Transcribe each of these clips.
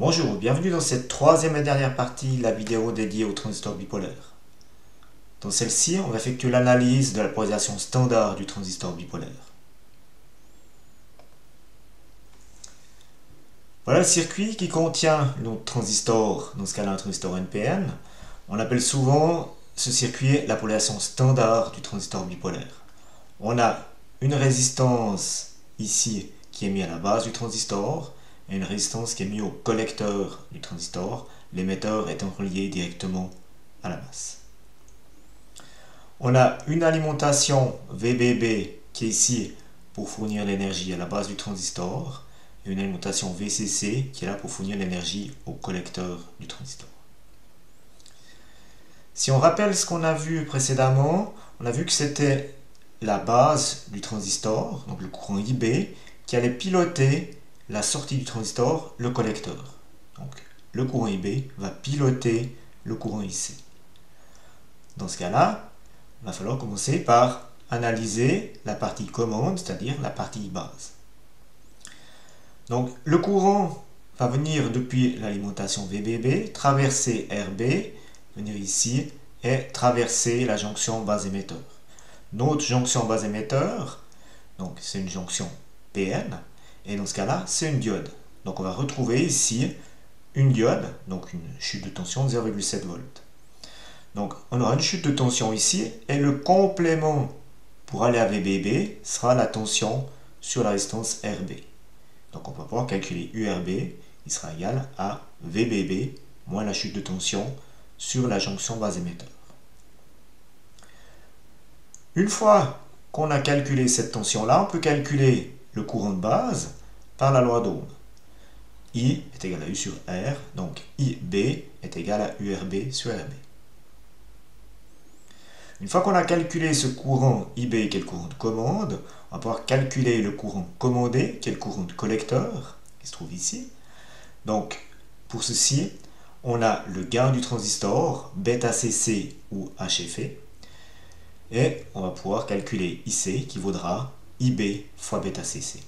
Bonjour, bienvenue dans cette troisième et dernière partie de la vidéo dédiée au transistor bipolaire. Dans celle-ci, on va effectuer l'analyse de la polarisation standard du transistor bipolaire. Voilà le circuit qui contient notre transistor, dans ce cas-là un transistor NPN. On appelle souvent ce circuit la polarisation standard du transistor bipolaire. On a une résistance ici qui est mise à la base du transistor, et une résistance qui est mise au collecteur du transistor, l'émetteur étant relié directement à la masse. On a une alimentation VBB qui est ici pour fournir l'énergie à la base du transistor, et une alimentation VCC qui est là pour fournir l'énergie au collecteur du transistor. Si on rappelle ce qu'on a vu précédemment, on a vu que c'était la base du transistor, donc le courant IB, qui allait piloter la sortie du transistor, le collecteur. Donc le courant IB va piloter le courant IC. Dans ce cas-là, il va falloir commencer par analyser la partie commande, c'est-à-dire la partie base. Donc le courant va venir depuis l'alimentation VBB, traverser RB, venir ici et traverser la jonction base émetteur. Notre jonction base émetteur, donc c'est une jonction PN, et dans ce cas-là, c'est une diode. Donc on va retrouver ici une diode, donc une chute de tension de 0,7 volts. Donc on aura une chute de tension ici, et le complément pour aller à VBB sera la tension sur la résistance RB. Donc on va pouvoir calculer URB, il sera égal à VBB moins la chute de tension sur la jonction base émetteur. Une fois qu'on a calculé cette tension-là, on peut calculer le courant de base par la loi d'Ohm. I est égal à U sur R, donc IB est égal à URB sur RB. Une fois qu'on a calculé ce courant IB qui est le courant de commande, on va pouvoir calculer le courant commandé qui est le courant de collecteur, qui se trouve ici. Donc pour ceci, on a le gain du transistor, βCC ou HFE, et on va pouvoir calculer IC qui vaudra IB fois βCC.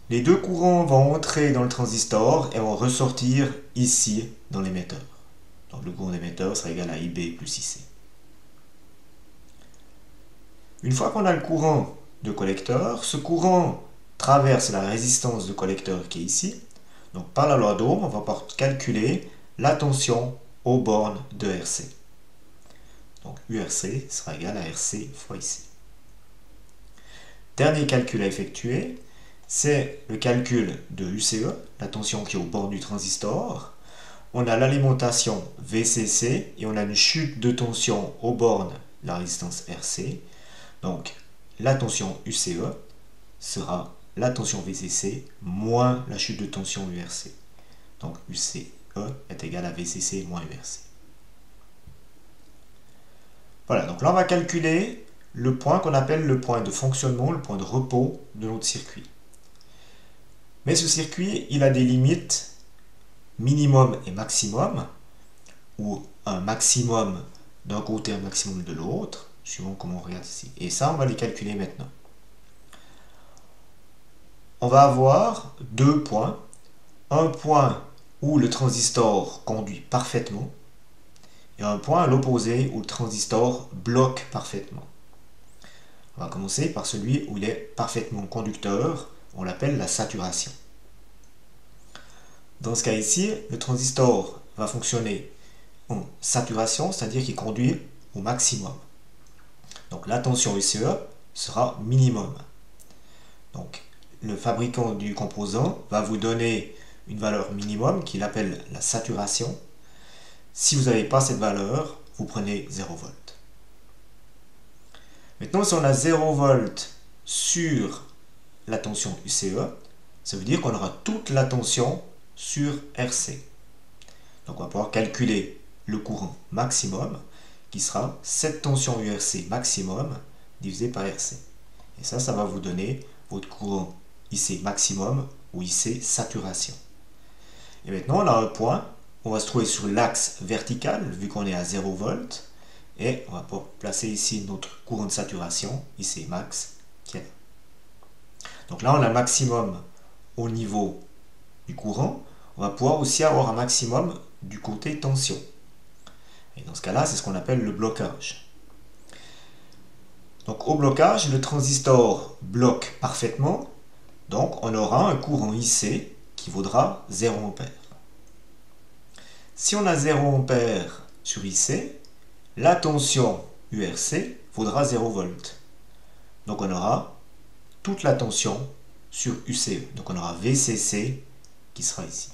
Les deux courants vont entrer dans le transistor et vont ressortir ici dans l'émetteur. Donc le courant d'émetteur sera égal à IB plus IC. Une fois qu'on a le courant de collecteur, ce courant traverse la résistance de collecteur qui est ici. Donc par la loi d'Ohm, on va pouvoir calculer la tension aux bornes de RC. Donc URC sera égal à RC fois IC. Dernier calcul à effectuer, c'est le calcul de UCE, la tension qui est aux bornes du transistor. On a l'alimentation VCC et on a une chute de tension aux bornes de la résistance RC. Donc la tension UCE sera la tension VCC moins la chute de tension URC. Donc UCE est égal à VCC moins URC. Voilà, donc là on va calculer le point qu'on appelle le point de fonctionnement, le point de repos de notre circuit. Mais ce circuit, il a des limites minimum et maximum, ou un maximum d'un côté, un maximum de l'autre, suivant comment on regarde ici. Et ça, on va les calculer maintenant. On va avoir deux points. Un point où le transistor conduit parfaitement, et un point à l'opposé où le transistor bloque parfaitement. On va commencer par celui où il est parfaitement conducteur, on l'appelle la saturation. Dans ce cas ici, le transistor va fonctionner en saturation, c'est-à-dire qu'il conduit au maximum. Donc la tension UCE sera minimum. Donc le fabricant du composant va vous donner une valeur minimum qu'il appelle la saturation. Si vous n'avez pas cette valeur, vous prenez 0 V. Maintenant, si on a 0 V sur la tension UCE, ça veut dire qu'on aura toute la tension sur RC. Donc on va pouvoir calculer le courant maximum qui sera cette tension URC maximum divisé par RC. Et ça va vous donner votre courant IC maximum ou IC saturation. Et maintenant on a un point, on va se trouver sur l'axe vertical vu qu'on est à 0 V et on va pouvoir placer ici notre courant de saturation, IC max, qui est là. Donc là on a le maximum au niveau du courant, on va pouvoir aussi avoir un maximum du côté tension. Et dans ce cas-là, c'est ce qu'on appelle le blocage. Donc au blocage, le transistor bloque parfaitement, donc on aura un courant IC qui vaudra 0 A. Si on a 0 A sur IC, la tension URC vaudra 0 V. Donc on aura toute la tension sur UCE. Donc on aura VCC qui sera ici.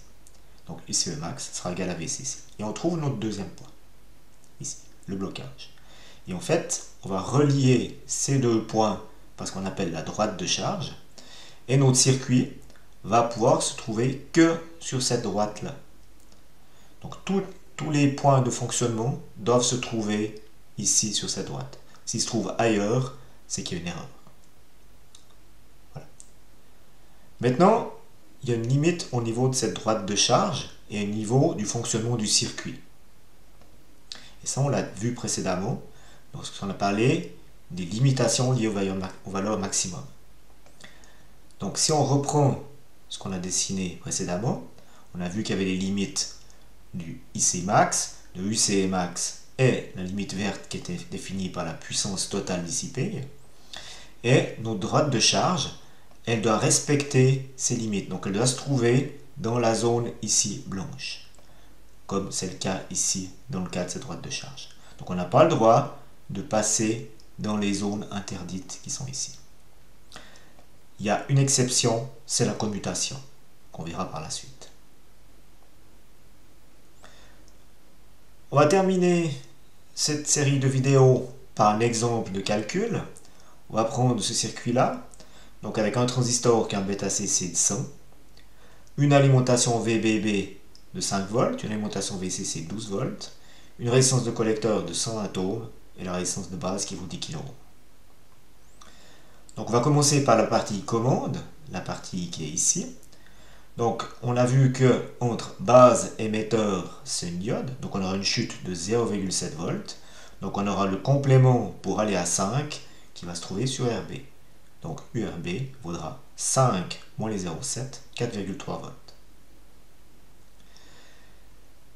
Donc UCE max sera égal à VCC. Et on trouve notre deuxième point, ici, le blocage. Et en fait, on va relier ces deux points par ce qu'on appelle la droite de charge. Et notre circuit va pouvoir se trouver que sur cette droite-là. Donc tous les points de fonctionnement doivent se trouver ici sur cette droite. S'ils se trouvent ailleurs, c'est qu'il y a une erreur. Voilà. Maintenant, il y a une limite au niveau de cette droite de charge et au niveau du fonctionnement du circuit. Et ça, on l'a vu précédemment lorsqu'on a parlé des limitations liées aux valeurs maximum. Donc si on reprend ce qu'on a dessiné précédemment, on a vu qu'il y avait les limites du IC max, de UCE max et la limite verte qui était définie par la puissance totale dissipée. Et notre droite de charge, elle doit respecter ces limites. Donc elle doit se trouver dans la zone ici blanche, comme c'est le cas ici dans le cas de cette droite de charge. Donc on n'a pas le droit de passer dans les zones interdites qui sont ici. Il y a une exception, c'est la commutation, qu'on verra par la suite. On va terminer cette série de vidéos par un exemple de calcul. On va prendre ce circuit-là, donc avec un transistor qui a un bêta-CC de 100, une alimentation VBB de 5 volts, une alimentation VCC de 12 volts, une résistance de collecteur de 100 atomes et la résistance de base qui vaut 10 kΩ. Donc on va commencer par la partie commande, la partie qui est ici. Donc on a vu que entre base et émetteur, c'est une diode, donc on aura une chute de 0,7 volts. Donc on aura le complément pour aller à 5 qui va se trouver sur RB. Donc URB vaudra 5 moins les 0,7, 4,3 volts.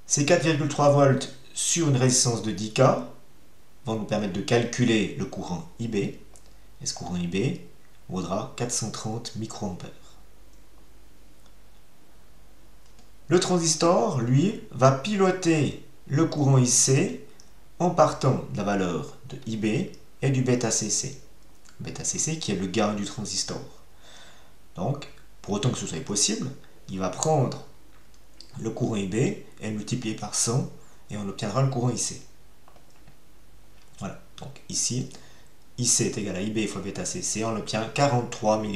Ces 4,3 volts sur une résistance de 10 K vont nous permettre de calculer le courant IB. Et ce courant IB vaudra 430 microampères. Le transistor, lui, va piloter le courant IC en partant de la valeur de IB et du bêta-CC. Bêta-CC qui est le gain du transistor. Donc, pour autant que ce soit possible, il va prendre le courant IB et le multiplier par 100 et on obtiendra le courant IC. Voilà, donc ici, IC est égal à IB fois bêta-CC, on obtient 43 mA.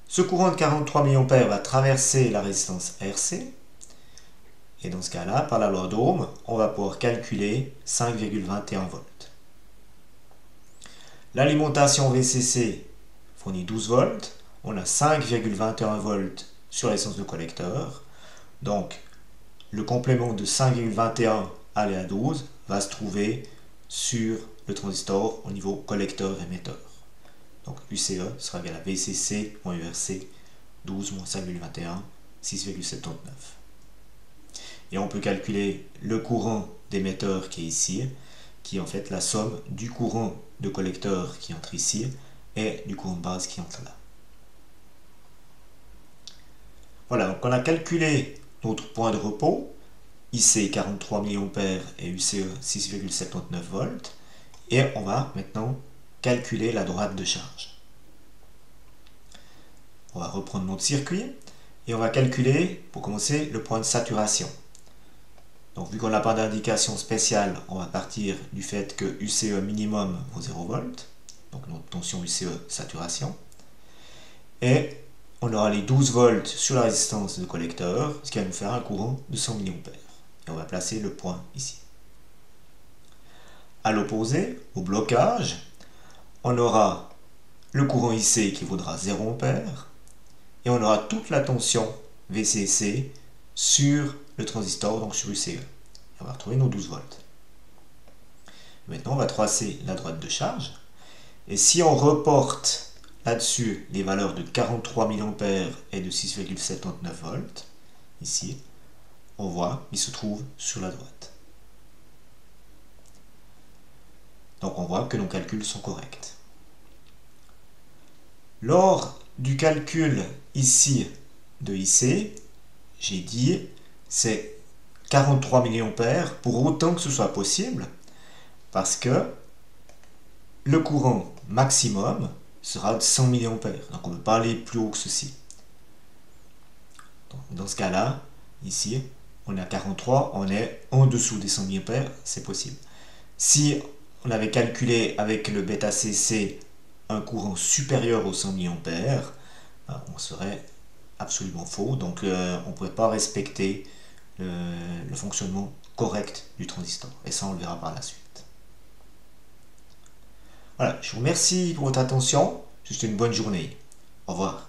Ce courant de 43 mA va traverser la résistance RC. Et dans ce cas-là, par la loi d'Ohm, on va pouvoir calculer 5,21 volts. L'alimentation VCC fournit 12 volts. On a 5,21 volts sur la résistance de collecteur. Donc, le complément de 5,21 aller à 12 va se trouver sur le transistor au niveau collecteur-émetteur. Donc UCE sera égal à VCC moins URC, 12 moins 5,21, 6,79. Et on peut calculer le courant d'émetteur qui est ici, qui est en fait la somme du courant de collecteur qui entre ici et du courant de base qui entre là. Voilà, donc on a calculé notre point de repos, IC 43 mA et UCE 6,79 volts. Et on va maintenant calculer la droite de charge. On va reprendre notre circuit et on va calculer, pour commencer, le point de saturation. Donc vu qu'on n'a pas d'indication spéciale, on va partir du fait que UCE minimum vaut 0 volts, donc notre tension UCE saturation. Et on aura les 12 volts sur la résistance de collecteur, ce qui va nous faire un courant de 100 mA. Et on va placer le point ici. À l'opposé, au blocage, on aura le courant IC qui vaudra 0 A et on aura toute la tension VCC sur le transistor, donc sur UCE. Et on va retrouver nos 12 volts. Maintenant, on va tracer la droite de charge. Et si on reporte là-dessus les valeurs de 43 mA et de 6,79 volts. Ici, on voit, il se trouve sur la droite. Donc on voit que nos calculs sont corrects. Lors du calcul ici de IC, j'ai dit c'est 43 mA pour autant que ce soit possible, parce que le courant maximum sera de 100 mA. Donc on ne peut pas aller plus haut que ceci. Donc, dans ce cas-là, ici, on est à 43, on est en dessous des 100 mA, c'est possible. Si on avait calculé avec le bêta CC un courant supérieur aux 100 mA, on serait absolument faux. Donc on ne pourrait pas respecter le fonctionnement correct du transistor. Et ça, on le verra par la suite. Voilà, je vous remercie pour votre attention. Je vous souhaite une bonne journée. Au revoir.